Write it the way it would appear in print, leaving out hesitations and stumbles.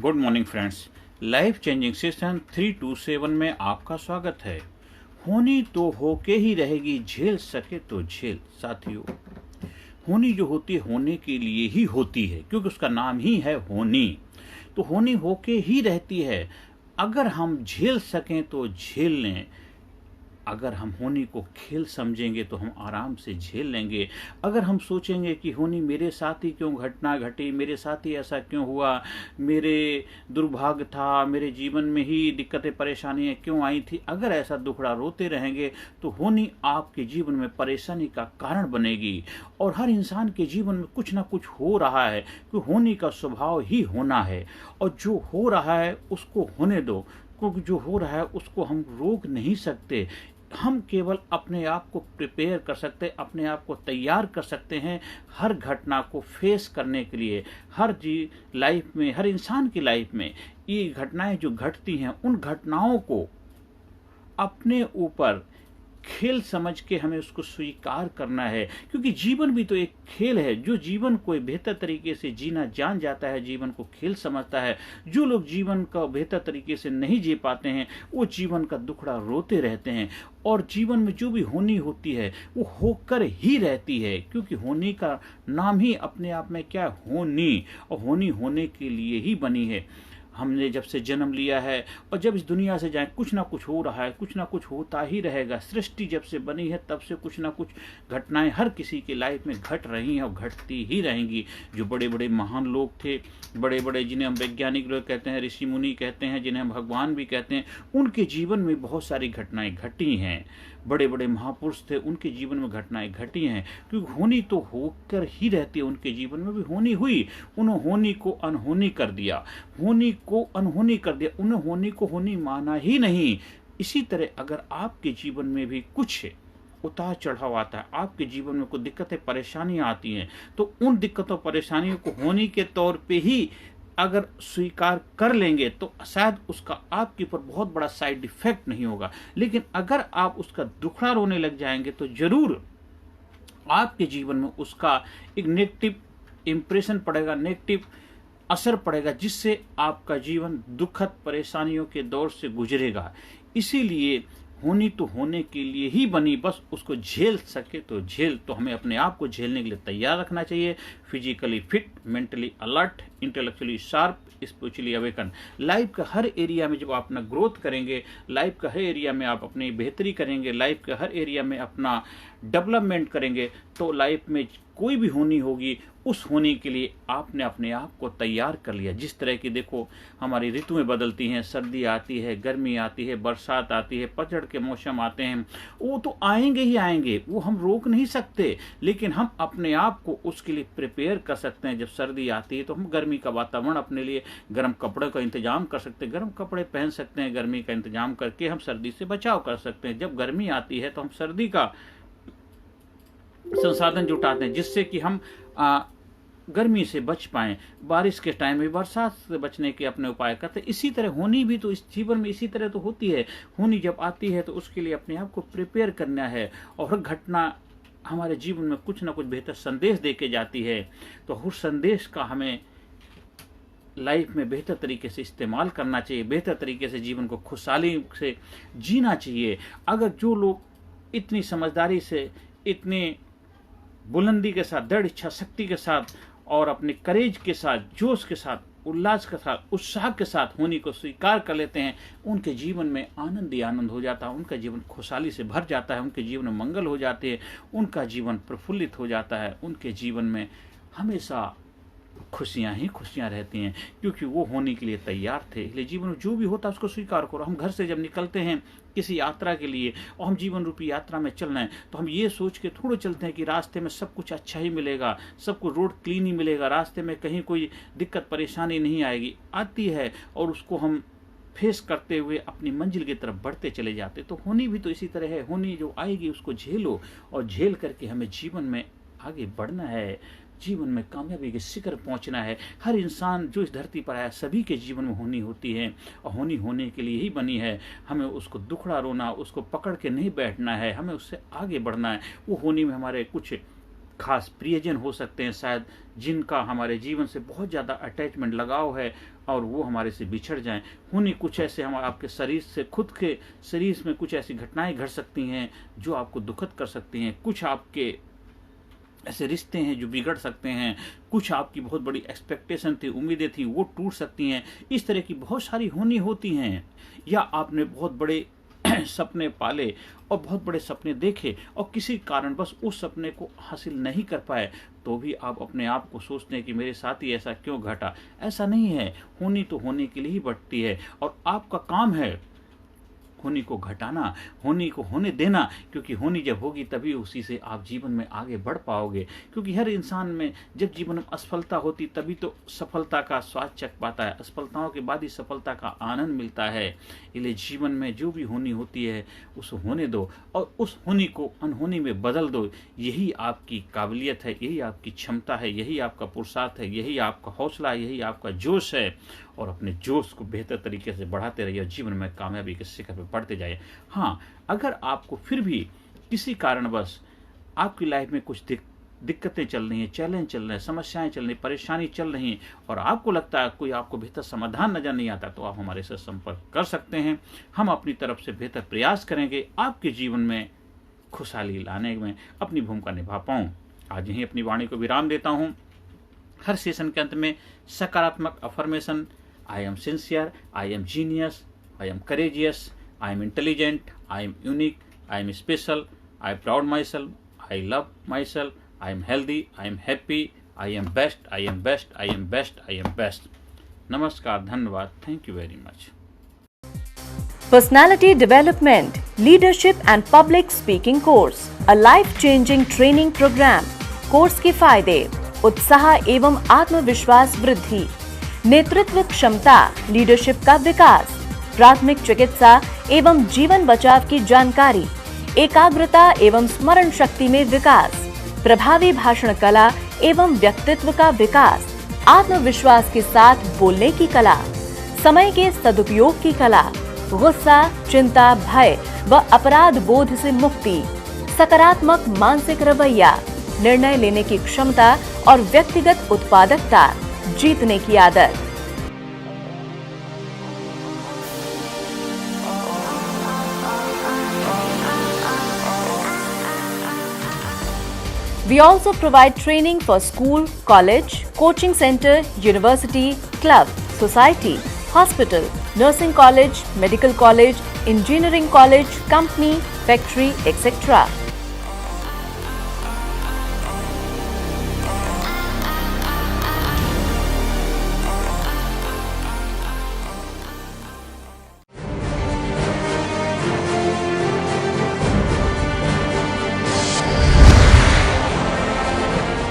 Good morning friends. Life changing session 327 में आपका स्वागत है। होनी तो होके ही रहेगी, झेल सके तो झेल। साथियों, होनी जो होती है होने के लिए ही होती है, क्योंकि उसका नाम ही है होनी। तो होनी होके ही रहती है। अगर हम झेल सकें तो झेल लें। अगर हम होनी को खेल समझेंगे तो हम आराम से झेल लेंगे। अगर हम सोचेंगे कि होनी मेरे साथ ही क्यों घटना घटी, मेरे साथ ही ऐसा क्यों हुआ, मेरे दुर्भाग्य था, मेरे जीवन में ही दिक्कतें परेशानियां क्यों आई थी, अगर ऐसा दुखड़ा रोते रहेंगे तो होनी आपके जीवन में परेशानी का कारण बनेगी। और हर इंसान के जीवन में कुछ ना कुछ हो रहा है, क्योंकि होनी का स्वभाव ही होना है। और जो हो रहा है उसको होने दो, क्योंकि जो हो रहा है उसको हम रोक नहीं सकते। हम केवल अपने आप को प्रिपेयर कर सकते, अपने आप को तैयार कर सकते हैं हर घटना को फेस करने के लिए। हर लाइफ में, हर इंसान की लाइफ में ये घटनाएं जो घटती हैं, उन घटनाओं को अपने ऊपर खेल समझ के हमें उसको स्वीकार करना है, क्योंकि जीवन भी तो एक खेल है। जो जीवन को बेहतर तरीके से जीना जान जाता है, जीवन को खेल समझता है। जो लोग जीवन का बेहतर तरीके से नहीं जी पाते हैं, वो जीवन का दुखड़ा रोते रहते हैं। और जीवन में जो भी होनी होती है वो होकर ही रहती है, क्योंकि होनी का नाम ही अपने आप में क्या है, होनी। और होनी होने के लिए ही बनी है। हमने जब से जन्म लिया है और जब इस दुनिया से जाए, कुछ ना कुछ हो रहा है, कुछ ना कुछ होता ही रहेगा। सृष्टि जब से बनी है तब से कुछ ना कुछ घटनाएं हर किसी की लाइफ में घट रही हैं और घटती ही रहेंगी। जो बड़े बड़े महान लोग थे, बड़े बड़े जिन्हें हम वैज्ञानिक लोग कहते हैं, ऋषि मुनि कहते हैं, जिन्हें हम भगवान भी कहते हैं, उनके जीवन में बहुत सारी घटनाएं घटी हैं। बड़े बड़े महापुरुष थे, उनके जीवन में घटनाएं घटी हैं, क्योंकि होनी तो होकर ही रहती है। उनके जीवन में भी होनी हुई, उन्होंने होनी को अनहोनी कर दिया, होनी को अनहोनी कर दिया, उन्हें होनी को होनी माना ही नहीं। इसी तरह अगर आपके जीवन में भी कुछ उतार चढ़ाव आता है, आपके जीवन में कुछ दिक्कतें परेशानियां आती हैं, तो उन दिक्कतों परेशानियों को होनी के तौर पे ही अगर स्वीकार कर लेंगे तो शायद उसका आपके ऊपर बहुत बड़ा साइड इफेक्ट नहीं होगा। लेकिन अगर आप उसका दुखड़ा रोने लग जाएंगे तो जरूर आपके जीवन में उसका एक नेगेटिव इंप्रेशन पड़ेगा, नेगेटिव असर पड़ेगा, जिससे आपका जीवन दुखद परेशानियों के दौर से गुजरेगा। इसीलिए होनी तो होने के लिए ही बनी, बस उसको झेल सके तो झेल। तो हमें अपने आप को झेलने के लिए तैयार रखना चाहिए। Physically fit, mentally alert, intellectually sharp, spiritually awaken. Life का हर एरिया में जब आप अपना ग्रोथ करेंगे, लाइफ का हर एरिया में आप अपनी बेहतरी करेंगे, लाइफ के हर एरिया में अपना डेवलपमेंट करेंगे, तो लाइफ में कोई भी होनी होगी, उस होने के लिए आपने अपने आप को तैयार कर लिया। जिस तरह की देखो हमारी ऋतुएं बदलती हैं, सर्दी आती है, गर्मी आती है, बरसात आती है, पतझड़ के मौसम आते हैं, वो तो आएंगे ही आएंगे, वो हम रोक नहीं सकते। लेकिन हम अपने आप को उसके लिए प्रिपेयर कर सकते हैं। जब सर्दी आती है तो हम गर्मी का वातावरण अपने लिए, गर्म कपड़े का इंतजाम कर सकते हैं, गर्म कपड़े पहन सकते हैं, गर्मी का इंतजाम करके हम सर्दी से बचाव कर सकते हैं। जब गर्मी आती है तो हम सर्दी का संसाधन जुटाते हैं, जिससे कि हम गर्मी से बच पाएं। बारिश के टाइम में बरसात से बचने के अपने उपाय करते हैं। इसी तरह होनी भी तो इस जीवन में इसी तरह तो होती है। होनी जब आती है तो उसके लिए अपने आप को प्रिपेयर करना है। और हर घटना हमारे जीवन में कुछ ना कुछ बेहतर संदेश दे के जाती है, तो हर संदेश का हमें लाइफ में बेहतर तरीके से इस्तेमाल करना चाहिए, बेहतर तरीके से जीवन को खुशहाली से जीना चाहिए। अगर जो लोग इतनी समझदारी से, इतने बुलंदी के साथ, दृढ़ इच्छा शक्ति के साथ और अपने करेज के साथ, जोश के साथ, उल्लास के साथ, उत्साह के साथ होनी को स्वीकार कर लेते हैं, उनके जीवन में आनंद ही आनंद हो जाता है, उनका जीवन खुशहाली से भर जाता है, उनके जीवन में मंगल हो जाते हैं, उनका जीवन प्रफुल्लित हो जाता है, उनके जीवन में हमेशा खुशियां ही खुशियां रहती हैं, क्योंकि वो होने के लिए तैयार थे। इसलिए जीवन में जो भी होता है उसको स्वीकार करो। हम घर से जब निकलते हैं किसी यात्रा के लिए, और हम जीवन रूपी यात्रा में चल रहे हैं, तो हम ये सोच के थोड़े चलते हैं कि रास्ते में सब कुछ अच्छा ही मिलेगा, सबको रोड क्लीन ही मिलेगा, रास्ते में कहीं कोई दिक्कत परेशानी नहीं आएगी। आती है और उसको हम फेस करते हुए अपनी मंजिल की तरफ बढ़ते चले जाते। तो होनी भी तो इसी तरह है। होनी जो आएगी उसको झेलो, और झेल करके हमें जीवन में आगे बढ़ना है, जीवन में कामयाबी के शिखर पहुंचना है। हर इंसान जो इस धरती पर आया, सभी के जीवन में होनी होती है, और होनी होने के लिए ही बनी है। हमें उसको दुखड़ा रोना, उसको पकड़ के नहीं बैठना है, हमें उससे आगे बढ़ना है। वो होनी में हमारे कुछ खास प्रियजन हो सकते हैं, शायद जिनका हमारे जीवन से बहुत ज़्यादा अटैचमेंट लगाव है और वो हमारे से बिछड़ जाएं। होनी कुछ ऐसे हम आपके शरीर से, खुद के शरीर में कुछ ऐसी घटनाएं घट सकती हैं जो आपको दुखद कर सकती हैं। कुछ आपके ऐसे रिश्ते हैं जो बिगड़ सकते हैं। कुछ आपकी बहुत बड़ी एक्सपेक्टेशन थी, उम्मीदें थी, वो टूट सकती हैं। इस तरह की बहुत सारी होनी होती हैं। या आपने बहुत बड़े सपने पाले और बहुत बड़े सपने देखे और किसी कारणवश उस सपने को हासिल नहीं कर पाए, तो भी आप अपने आप को सोचते हैं कि मेरे साथ ही ऐसा क्यों घटा। ऐसा नहीं है। होनी तो होने के लिए ही बढ़ती है और आपका काम है होनी को घटाना, होनी को होने देना, क्योंकि होनी जब होगी तभी उसी से आप जीवन में आगे बढ़ पाओगे। क्योंकि हर इंसान में जब जीवन में असफलता होती तभी तो सफलता का स्वाद चख पाता है। असफलताओं के बाद ही सफलता का आनंद मिलता है। इसलिए जीवन में जो भी होनी होती है उसे होने दो और उस होनी को अनहोनी में बदल दो। यही आपकी काबिलियत है, यही आपकी क्षमता है, यही आपका पुरुषार्थ है, यही आपका हौसला है, यही आपका जोश है। और अपने जोश को बेहतर तरीके से बढ़ाते रहिए और जीवन में कामयाबी के शिखर पर बढ़ते जाइए। हाँ, अगर आपको फिर भी किसी कारणवश आपकी लाइफ में कुछ दिक्कतें चल रही हैं, चैलेंज चल रहे हैं, समस्याएं चल रही, परेशानी चल रही हैं और आपको लगता है कोई आपको बेहतर समाधान नजर नहीं आता, तो आप हमारे साथ संपर्क कर सकते हैं। हम अपनी तरफ से बेहतर प्रयास करेंगे आपके जीवन में खुशहाली लाने में अपनी भूमिका निभा पाऊँ। आज यहीं अपनी वाणी को विराम देता हूँ। हर सेशन के अंत में सकारात्मक affirmation, I am sincere, I am genius, I am courageous, I am intelligent, I am unique, I am special, I am proud myself, I love myself, I am healthy, I am happy, I am best, I am best, I am best, I am best. नमस्कार, धन्यवाद, thank you very much. Personality Development, Leadership and Public Speaking Course, a life-changing training program. Course के फायदे: उत्साह एवं आत्मविश्वास वृद्धि, नेतृत्व क्षमता, लीडरशिप का विकास, प्राथमिक चिकित्सा एवं जीवन बचाव की जानकारी, एकाग्रता एवं स्मरण शक्ति में विकास, प्रभावी भाषण कला एवं व्यक्तित्व का विकास, आत्मविश्वास के साथ बोलने की कला, समय के सदुपयोग की कला, गुस्सा, चिंता, भय व अपराध बोध से मुक्ति, सकारात्मक मानसिक रवैया, निर्णय लेने की क्षमता और व्यक्तिगत उत्पादकता, जीतने की आदत। We also provide training for school, college, coaching center, university, club, society, hospital, nursing college, medical college, engineering college, company, factory, etc.